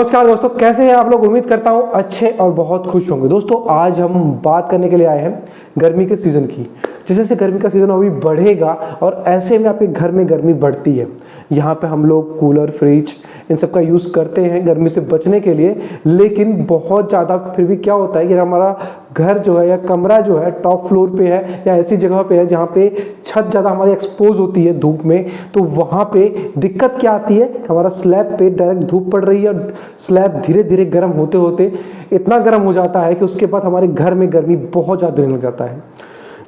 नमस्कार दोस्तों, कैसे हैं आप लोग। उम्मीद करता हूं अच्छे और बहुत खुश होंगे। दोस्तों आज हम बात करने के लिए आए हैं गर्मी के सीज़न की। जैसे जैसे गर्मी का सीज़न अभी बढ़ेगा और ऐसे में आपके घर में गर्मी बढ़ती है। यहाँ पे हम लोग कूलर, फ्रिज इन सब का यूज़ करते हैं गर्मी से बचने के लिए। लेकिन बहुत ज़्यादा फिर भी क्या होता है कि हमारा घर जो है या कमरा जो है टॉप फ्लोर पे है या ऐसी जगह पे है जहाँ पे छत ज़्यादा हमारी एक्सपोज होती है धूप में, तो वहाँ पे दिक्कत क्या आती है, हमारा स्लैब पे डायरेक्ट धूप पड़ रही है और स्लैब धीरे धीरे गर्म होते होते इतना गर्म हो जाता है कि उसके बाद हमारे घर में गर्मी बहुत ज़्यादा देने लग जाता है,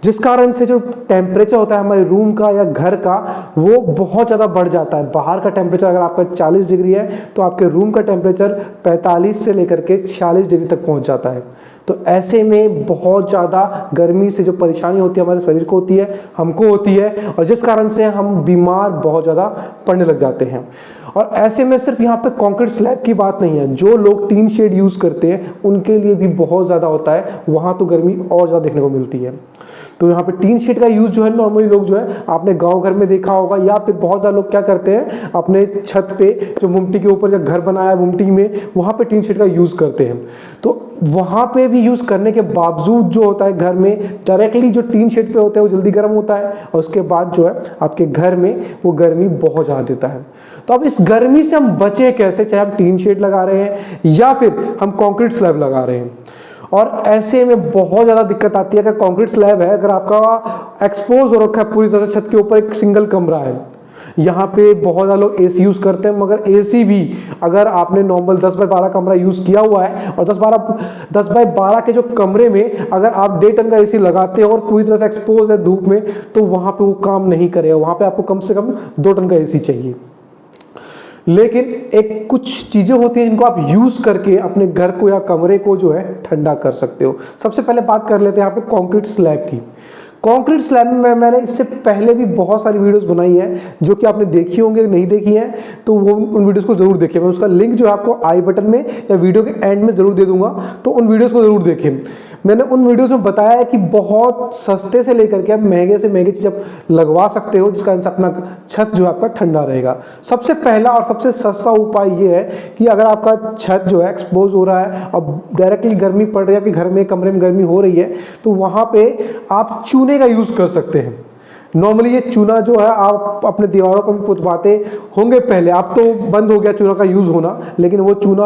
जिस कारण से जो टेम्परेचर होता है हमारे रूम का या घर का वो बहुत ज़्यादा बढ़ जाता है। बाहर का टेम्परेचर अगर आपका 40 डिग्री है तो आपके रूम का टेम्परेचर 45 से लेकर के 46 डिग्री तक पहुंच जाता है। तो ऐसे में बहुत ज़्यादा गर्मी से जो परेशानी होती है हमारे शरीर को होती है, हमको होती है, और जिस कारण से हम बीमार बहुत ज़्यादा पड़ने लग जाते हैं। और ऐसे में सिर्फ यहाँ पे कंक्रीट स्लैब की बात नहीं है, जो लोग टीन शेड यूज़ करते हैं उनके लिए भी बहुत ज़्यादा होता है, वहाँ तो गर्मी और ज़्यादा देखने को मिलती है। तो यहाँ पे टीन शेड का यूज़ जो है नॉर्मली लोग जो है आपने गांव घर में देखा होगा, या फिर बहुत ज़्यादा लोग क्या करते हैं अपने छत पे जो मुमटी के ऊपर जो घर बनाया है मुमटी में, वहाँ पे टीन शेड का यूज़ करते हैं। तो वहाँ पे भी यूज़ करने के बावजूद जो होता है घर में डायरेक्टली जो टीन शेड पे होता है वो जल्दी गर्म होता है, और उसके बाद जो है आपके घर में वो गर्मी बहुत ज़्यादा देता है। तो अब इस गर्मी से हम बचे कैसे, चाहे हम टीन शेड लगा रहे हैं या फिर हम कंक्रीट स्लैब लगा रहे हैं। और ऐसे में बहुत ज़्यादा दिक्कत आती है अगर कंक्रीट स्लैब है, अगर आपका एक्सपोज हो रखा है पूरी तरह से छत के ऊपर एक सिंगल कमरा है, यहाँ पे बहुत ज़्यादा लोग एसी यूज़ करते हैं, मगर एसी भी अगर आपने नॉर्मल 10 बाय 12 कमरा यूज़ किया हुआ है और 10 बाय 12 के जो कमरे में अगर आप 1.5 टन का एसी लगाते हो और पूरी तरह से एक्सपोज है धूप में, तो वहाँ पे वो काम नहीं करेगा। वहाँ पे आपको कम से कम 2 टन का एसी चाहिए। लेकिन एक कुछ चीज़ें होती हैं जिनको आप यूज़ करके अपने घर को या कमरे को जो है ठंडा कर सकते हो। सबसे पहले बात कर लेते हैं यहाँ पे कंक्रीट स्लैब की। कंक्रीट स्लैब में मैंने इससे पहले भी बहुत सारी वीडियोस बनाई हैं जो कि आपने देखी होंगे, नहीं देखी हैं तो वो उन वीडियोस को जरूर देखें। मैं उसका लिंक जो है आपको आई बटन में या वीडियो के एंड में जरूर दे दूंगा, तो उन वीडियोस को जरूर देखें। मैंने उन वीडियोस में बताया है कि बहुत सस्ते से लेकर के आप महंगे से महंगे चीज आप लगवा सकते हो, जिसका अपना छत जो है आपका ठंडा रहेगा। सबसे पहला और सबसे सस्ता उपाय ये है कि अगर आपका छत जो है एक्सपोज हो रहा है और डायरेक्टली गर्मी पड़ रही है, आपके घर में कमरे में गर्मी हो रही है, तो वहाँ पे आप चूने का यूज कर सकते हैं। नॉर्मली ये चूना जो है आप अपने दीवारों पर भी पुतवाते होंगे पहले, अब तो बंद हो गया चूना का यूज होना, लेकिन वो चूना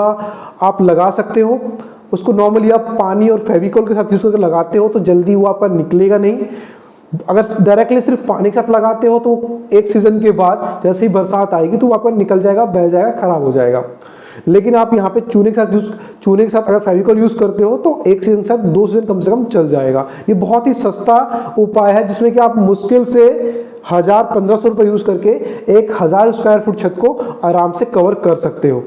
आप लगा सकते हो। उसको नॉर्मली आप पानी और फेविकॉल के साथ यूज करके लगाते हो तो जल्दी वो आपका निकलेगा नहीं। अगर डायरेक्टली सिर्फ पानी के साथ लगाते हो तो एक सीजन के बाद जैसे ही बरसात आएगी तो वो आपका निकल जाएगा, बह जाएगा, खराब हो जाएगा। लेकिन आप यहाँ पे चूने के साथ अगर फेविकॉल यूज करते हो तो एक सीजन से 2 सीजन कम से कम चल जाएगा। ये बहुत ही सस्ता उपाय है जिसमें कि आप मुश्किल से 1000-1500 रुपये यूज करके 1000 स्क्वायर फुट छत को आराम से कवर कर सकते हो।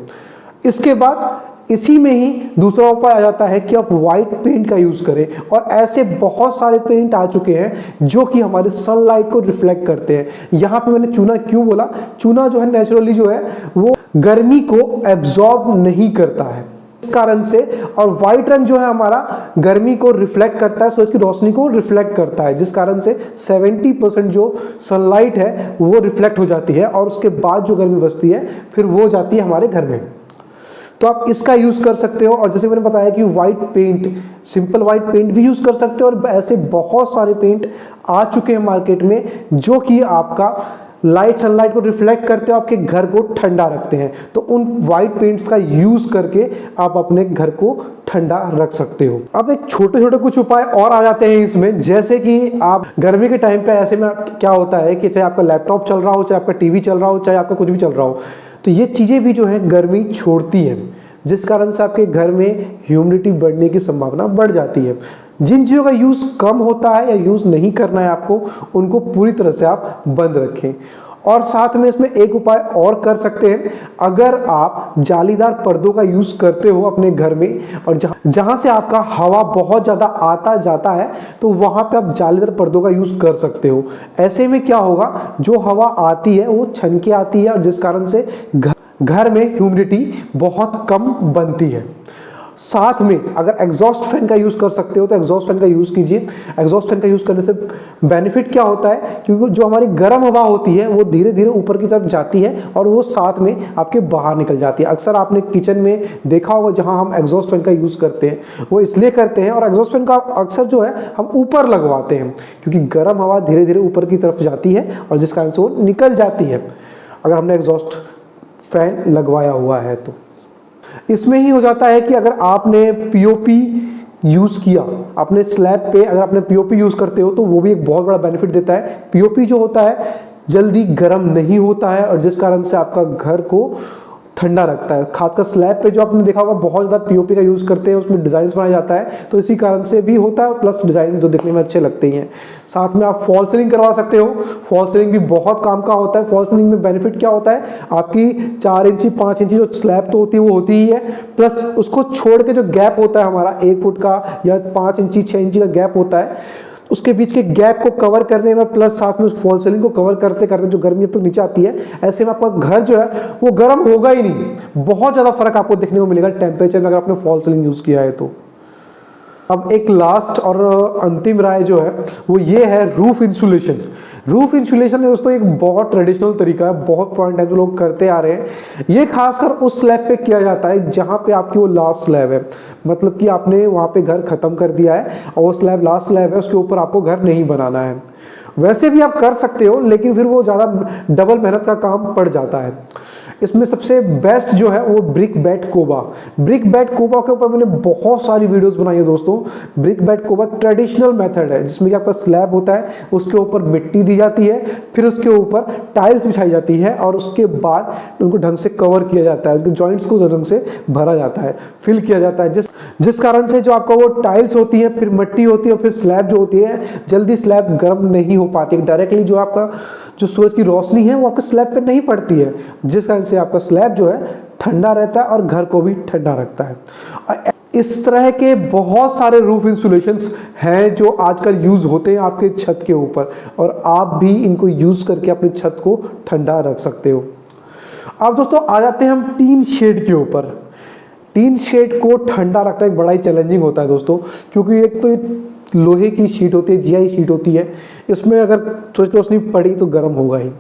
इसके बाद इसी में ही दूसरा उपाय आ जाता है कि आप व्हाइट पेंट का यूज करें, और ऐसे बहुत सारे पेंट आ चुके हैं जो कि हमारे सनलाइट को रिफ्लेक्ट करते हैं। यहाँ पे मैंने चूना क्यों बोला, चूना जो है नेचुरली जो है वो गर्मी को एब्जॉर्ब नहीं करता है इस कारण से, और व्हाइट रंग जो है हमारा गर्मी को रिफ्लेक्ट करता है, सूरज की रोशनी को रिफ्लेक्ट करता है, जिस कारण से 70% जो सनलाइट है वो रिफ्लेक्ट हो जाती है और उसके बाद जो गर्मी बचती है फिर वो जाती है हमारे घर में। तो आप इसका यूज कर सकते हो। और जैसे मैंने बताया कि white paint, simple white paint भी यूज कर सकते हो, और ऐसे बहुत सारे पेंट आ चुके हैं मार्केट में जो कि आपका सनलाइट को रिफ्लेक्ट करते हो, आपके घर को ठंडा रखते हैं। तो उन व्हाइट पेंट्स का यूज करके आप अपने घर को ठंडा रख सकते हो। अब एक छोटे छोटे कुछ उपाय और आ जाते हैं इसमें, जैसे कि आप गर्मी के टाइम पे ऐसे में क्या होता है कि चाहे आपका लैपटॉप चल रहा हो, चाहे आपका टीवी चल रहा हो, चाहे आपका कुछ भी चल रहा हो, तो ये चीज़ें भी जो है गर्मी छोड़ती है, जिस कारण से आपके घर में ह्यूमिडिटी बढ़ने की संभावना बढ़ जाती है। जिन चीज़ों का यूज़ कम होता है या यूज़ नहीं करना है आपको, उनको पूरी तरह से आप बंद रखें। और साथ में इसमें एक उपाय और कर सकते हैं, अगर आप जालीदार पर्दों का यूज़ करते हो अपने घर में और जहाँ से आपका हवा बहुत ज़्यादा आता जाता है, तो वहाँ पे आप जालीदार पर्दों का यूज़ कर सकते हो। ऐसे में क्या होगा, जो हवा आती है वो छन के आती है और जिस कारण से घर में ह्यूमिडिटी बहुत कम बनती है। साथ में अगर एग्जॉस्ट फैन का यूज़ कर सकते हो तो एग्जॉस्ट फैन का यूज़ कीजिए। एग्जॉस्ट फैन का यूज़ करने से बेनिफिट क्या होता है, क्योंकि जो हमारी गर्म हवा होती है वो धीरे धीरे ऊपर की तरफ जाती है और वो साथ में आपके बाहर निकल जाती है। अक्सर आपने किचन में देखा होगा जहां हम एग्जॉस्ट फैन का यूज़ करते हैं वो इसलिए करते हैं, और एग्जॉस्ट फैन का अक्सर जो है हम ऊपर लगवाते हैं क्योंकि गर्म हवा धीरे धीरे ऊपर की तरफ जाती है और जिस कारण से वो निकल जाती है अगर हमने एग्जॉस्ट फैन लगवाया हुआ है तो। इसमें ही हो जाता है कि अगर आपने पीओपी यूज किया, आपने स्लैब पे अगर आपने पीओपी यूज करते हो तो वो भी एक बहुत बड़ा बेनिफिट देता है। पीओपी जो होता है जल्दी गर्म नहीं होता है और जिस कारण से आपका घर को ठंडा रखता है। खासकर स्लैब पे जो आपने देखा होगा बहुत ज़्यादा पीओपी का यूज़ करते हैं, उसमें डिज़ाइन बनाया जाता है तो इसी कारण से भी होता है, प्लस डिज़ाइन जो दिखने में अच्छे लगते हैं। साथ में आप फॉल सीलिंग करवा सकते हो। फॉल सीलिंग भी बहुत काम का होता है। फॉल सीलिंग में बेनिफिट क्या होता है, आपकी 4 इंची 5 इंची जो स्लैब तो होती है वो होती ही है, प्लस उसको छोड़ के जो गैप होता है हमारा 1 फुट का या 5 इंची 6 इंची का गैप होता है, उसके बीच के गैप को कवर करने में प्लस साथ में उस फॉल सीलिंग को कवर करते करते जो गर्मी अब तक नीचे आती है, ऐसे में आपका घर जो है वो गर्म होगा ही नहीं। बहुत ज़्यादा फर्क आपको देखने को मिलेगा टेम्परेचर में अगर आपने फॉल सीलिंग यूज़ किया है तो। अब एक लास्ट और अंतिम राय जो है वो ये है रूफ इंसुलेशन। रूफ इंसुलेशन है दोस्तों एक बहुत ट्रेडिशनल तरीका है, बहुत पुराने टाइम से लोग करते आ रहे हैं। ये खासकर उस स्लैब पे किया जाता है जहां पे आपकी वो लास्ट स्लैब है, मतलब कि आपने वहां पे घर खत्म कर दिया है और वो स्लैब लास्ट स्लैब है, उसके ऊपर आपको घर नहीं बनाना है। वैसे भी आप कर सकते हो लेकिन फिर वो ज़्यादा डबल मेहनत का काम पड़ जाता है। इसमें सबसे बेस्ट जो है वो ब्रिक बेड कोबा। ब्रिक बेड कोबा के ऊपर मैंने बहुत सारी वीडियोस बनाई है दोस्तों। ब्रिक बेड कोबा ट्रेडिशनल मेथड है जिसमें कि आपका स्लैब होता है, उसके ऊपर मिट्टी दी जाती है, फिर उसके ऊपर टाइल्स बिछाई जाती है और उसके बाद उनको ढंग से कवर किया जाता है, उनके जॉइंट्स को ढंग से भरा जाता है, फिल किया जाता है, जिस कारण से जो आपका वो टाइल्स होती है, फिर मिट्टी होती है, फिर स्लैब जो होती है जल्दी स्लैब गर्म नहीं हो पाती। डायरेक्टली जो आपका जो सूरज की रोशनी है वो आपके स्लैब पे नहीं पड़ती है, जिस कारण से आपका स्लैब जो है ठंडा रहता है और घर को भी ठंडा रखता है। इस तरह के बहुत सारे रूफ इंसुलेशंस हैं जो आजकल यूज होते हैं आपके छत के ऊपर और आप भी इनको यूज करके अपनी छत को ठंडा रख सकते हो। अब दोस्तों आ जाते हैं हम टीन शेड के ऊपर। टीन शेड को ठंडा रखना एक बड़ा ही चैलेंजिंग होता है दोस्तों, क्योंकि एक तो लोहे की शीट होती है, जीआई शीट होती है, इसमें अगर सूरज रोशनी पड़ी तो गर्म होगा ही।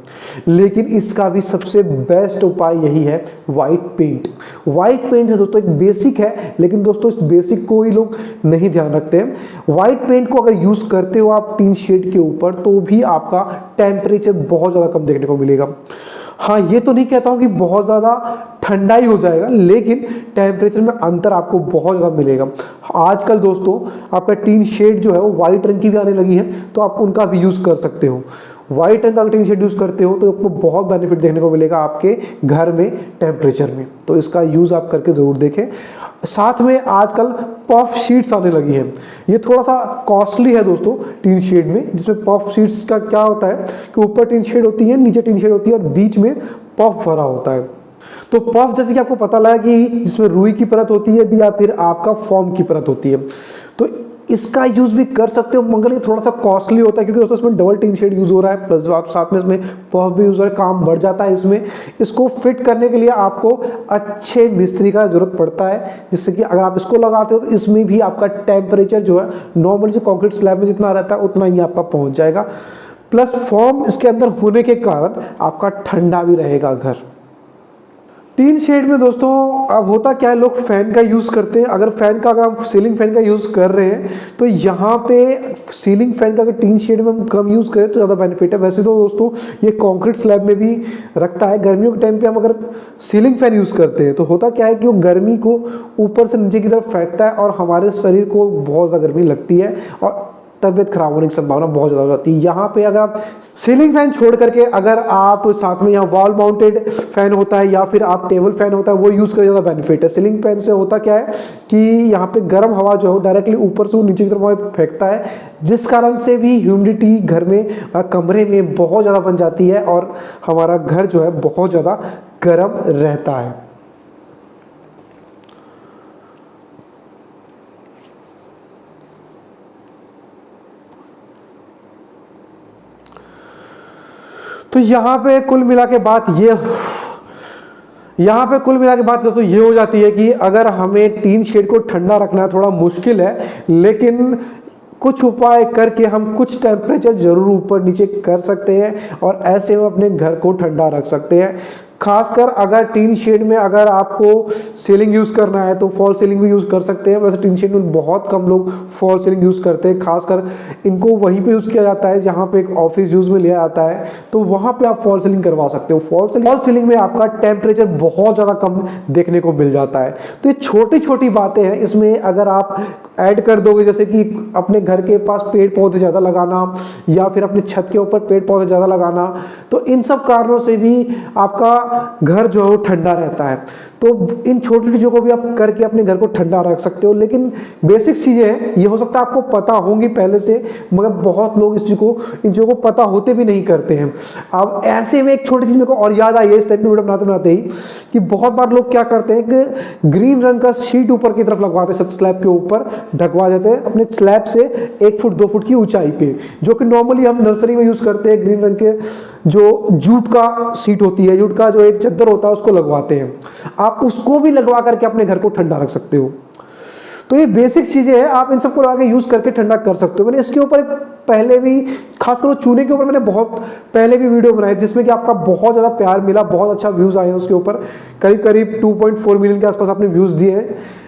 लेकिन इसका भी सबसे बेस्ट उपाय यही है वाइट पेंट। वाइट पेंट है दोस्तों, एक बेसिक है लेकिन दोस्तों इस बेसिक को ही लोग नहीं ध्यान रखते हैं। वाइट पेंट को अगर यूज करते हो आप टीन शेड के ऊपर तो भी आपका टेम्परेचर बहुत ज़्यादा कम देखने को मिलेगा। हाँ, ये तो नहीं कहता हूँ कि बहुत ज़्यादा ठंडा ही हो जाएगा, लेकिन टेम्परेचर में अंतर आपको बहुत ज़्यादा मिलेगा। आजकल दोस्तों आपका टीन शेड जो है वो वाइट रंग की भी आने लगी है तो आप उनका भी यूज़ कर सकते हो। वाइट रंग का टीन शेड यूज़ करते हो तो आपको बहुत बेनिफिट देखने को मिलेगा आपके घर में टेम्परेचर में, तो इसका यूज़ आप करके ज़रूर देखें। साथ में आजकल पफ शीट्स आने लगी हैं, ये थोड़ा सा कॉस्टली है दोस्तों टीन शेड में, जिसमें पफ शीट्स का क्या होता है कि ऊपर टीन शेड होती है, नीचे टीन शेड होती है और बीच में पफ भरा होता है। तो पफ जैसे कि आपको पता लगा कि जिसमें रुई की परत होती है या फिर आपका फोम की परत होती है, तो इसका यूज भी कर सकते हो, मगर ये थोड़ा सा कॉस्टली होता है क्योंकि दोस्तों इसमें डबल टीन शेड यूज हो रहा है, प्लस आप साथ में इसमें पफ भी यूज हो रहा है, काम बढ़ जाता है इसमें। इसको फिट करने के लिए आपको अच्छे मिस्त्री का जरूरत पड़ता है, जिससे कि अगर आप इसको लगाते हो तो इसमें भी आपका टेम्परेचर जो है नॉर्मल जो कंक्रीट स्लैब में जितना रहता है उतना ही आपका पहुंच जाएगा, प्लस फॉर्म इसके अंदर होने के कारण आपका ठंडा भी रहेगा घर। टीन शेड में दोस्तों अब होता क्या है, लोग फैन का यूज़ करते हैं। अगर फैन का अगर आप सीलिंग फैन का यूज़ कर रहे हैं तो यहाँ पे सीलिंग फैन का अगर टीन शेड में हम कम यूज़ करें तो ज़्यादा बेनिफिट है। वैसे तो दोस्तों ये कंक्रीट स्लैब में भी रखता है, गर्मियों के टाइम पे हम अगर सीलिंग फैन यूज़ करते हैं तो होता क्या है कि वो गर्मी को ऊपर से नीचे की तरफ फेंकता है और हमारे शरीर को बहुत ज़्यादा गर्मी लगती है और तबियत खराब होने की संभावना बहुत ज़्यादा हो जाती है। यहाँ पे अगर आप सीलिंग फैन छोड़ करके अगर आप साथ में यहाँ वॉल माउंटेड फैन होता है या फिर आप टेबल फैन होता है वो यूज़ कर ज़्यादा बेनिफिट है। सीलिंग फैन से होता क्या है कि यहाँ पे गर्म हवा जो है डायरेक्टली ऊपर से नीचे की तरफ फेंकता है, जिस कारण से भी ह्यूमिडिटी घर में कमरे में बहुत ज़्यादा बन जाती है और हमारा घर जो है बहुत ज़्यादा गर्म रहता है। तो यहाँ पे कुल मिला के बात यहाँ पे कुल मिला के बात दोस्तों ये हो जाती है कि अगर हमें टीन शेड को ठंडा रखना थोड़ा मुश्किल है, लेकिन कुछ उपाय करके हम कुछ टेम्परेचर जरूर ऊपर नीचे कर सकते हैं और ऐसे में अपने घर को ठंडा रख सकते हैं। खासकर अगर टीन शेड में अगर आपको सीलिंग यूज़ करना है तो फॉल सीलिंग भी यूज़ कर सकते हैं। वैसे टीन शेड में बहुत कम लोग फॉल सीलिंग यूज़ करते हैं, खासकर इनको वहीं पे यूज़ किया जाता है जहाँ पे एक ऑफिस यूज़ में लिया जाता है, तो वहाँ पे आप फॉल सीलिंग करवा सकते हो। फॉल सीलिंग में आपका टेम्परेचर बहुत ज़्यादा कम देखने को मिल जाता है। तो ये छोटी छोटी बातें हैं, इसमें अगर आप ऐड कर दोगे, जैसे कि अपने घर के पास पेड़ पौधे ज़्यादा लगाना या फिर अपने छत के ऊपर पेड़ पौधे ज़्यादा लगाना, तो इन सब कारणों से भी आपका घर जो है वो ठंडा रहता है। तो इन छोटी चीज़ों को भी आप करके अपने घर को ठंडा रख सकते हो। लेकिन बेसिक चीज़ें हैं, ये हो सकता है आपको पता होंगी पहले से, मगर बहुत लोग इन चीज़ों को पता होते भी नहीं करते हैं। अब ऐसे में एक छोटी चीज़ मेरे को और याद आई है इस टाइप की वीडियो बनाते बनाते ही, कि बहुत बार लोग क्या करते हैं कि ग्रीन रंग का शीट ऊपर की तरफ लगवाते हैं, स्लैब के ऊपर ढकवा देते हैं अपने स्लैब से 1 फुट 2 फुट की ऊंचाई पे, जो कि नॉर्मली हम नर्सरी में यूज़ करते हैं। ग्रीन रंग के जो जूट का सीट होती है, जूट का जो एक चद्दर होता है, उसको लगवाते हैं। आप उसको भी लगवा करके अपने घर को ठंडा रख सकते हो। तो ये बेसिक चीजें हैं, आप इन सबको लगा के यूज करके ठंडा कर सकते हो। मैंने इसके ऊपर पहले भी, खासकर चूने के ऊपर मैंने बहुत पहले भी वीडियो बनाई जिसमें कि आपका बहुत ज्यादा प्यार मिला, बहुत अच्छा व्यूज आए हैं उसके ऊपर, करीब करीब 2.4 मिलियन के आसपास आपने व्यूज दिए हैं।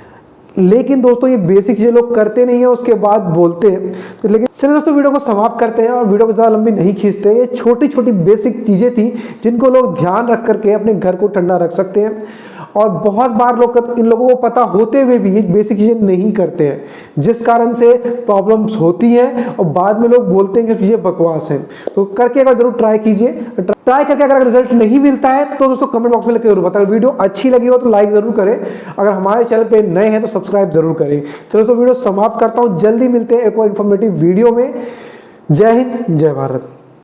लेकिन दोस्तों ये बेसिक चीजें लोग करते नहीं है, उसके बाद बोलते हैं। तो लेकिन चलिए दोस्तों वीडियो को समाप्त करते हैं और वीडियो को ज़्यादा लंबी नहीं खींचते। ये छोटी छोटी बेसिक चीज़ें थी जिनको लोग ध्यान रख करके अपने घर को ठंडा रख सकते हैं। और बहुत बार लोग, इन लोगों को पता होते हुए भी ये बेसिक चीज़ें नहीं करते हैं, जिस कारण से प्रॉब्लम्स होती हैं और बाद में लोग बोलते हैं कि चीज़ें बकवास हैं। तो करके एक बार जरूर ट्राई कीजिए। ट्राई करके अगर रिजल्ट नहीं मिलता है तो दोस्तों कमेंट बॉक्स में लिखकर जरूर बताएं। वीडियो अच्छी लगी हो तो लाइक जरूर करें, अगर हमारे चैनल पे नए हैं तो सब्सक्राइब जरूर करें। चलो तो वीडियो समाप्त करता हूँ, जल्दी मिलते हैं एक और इन्फॉर्मेटिव वीडियो में। जय हिंद, जय भारत।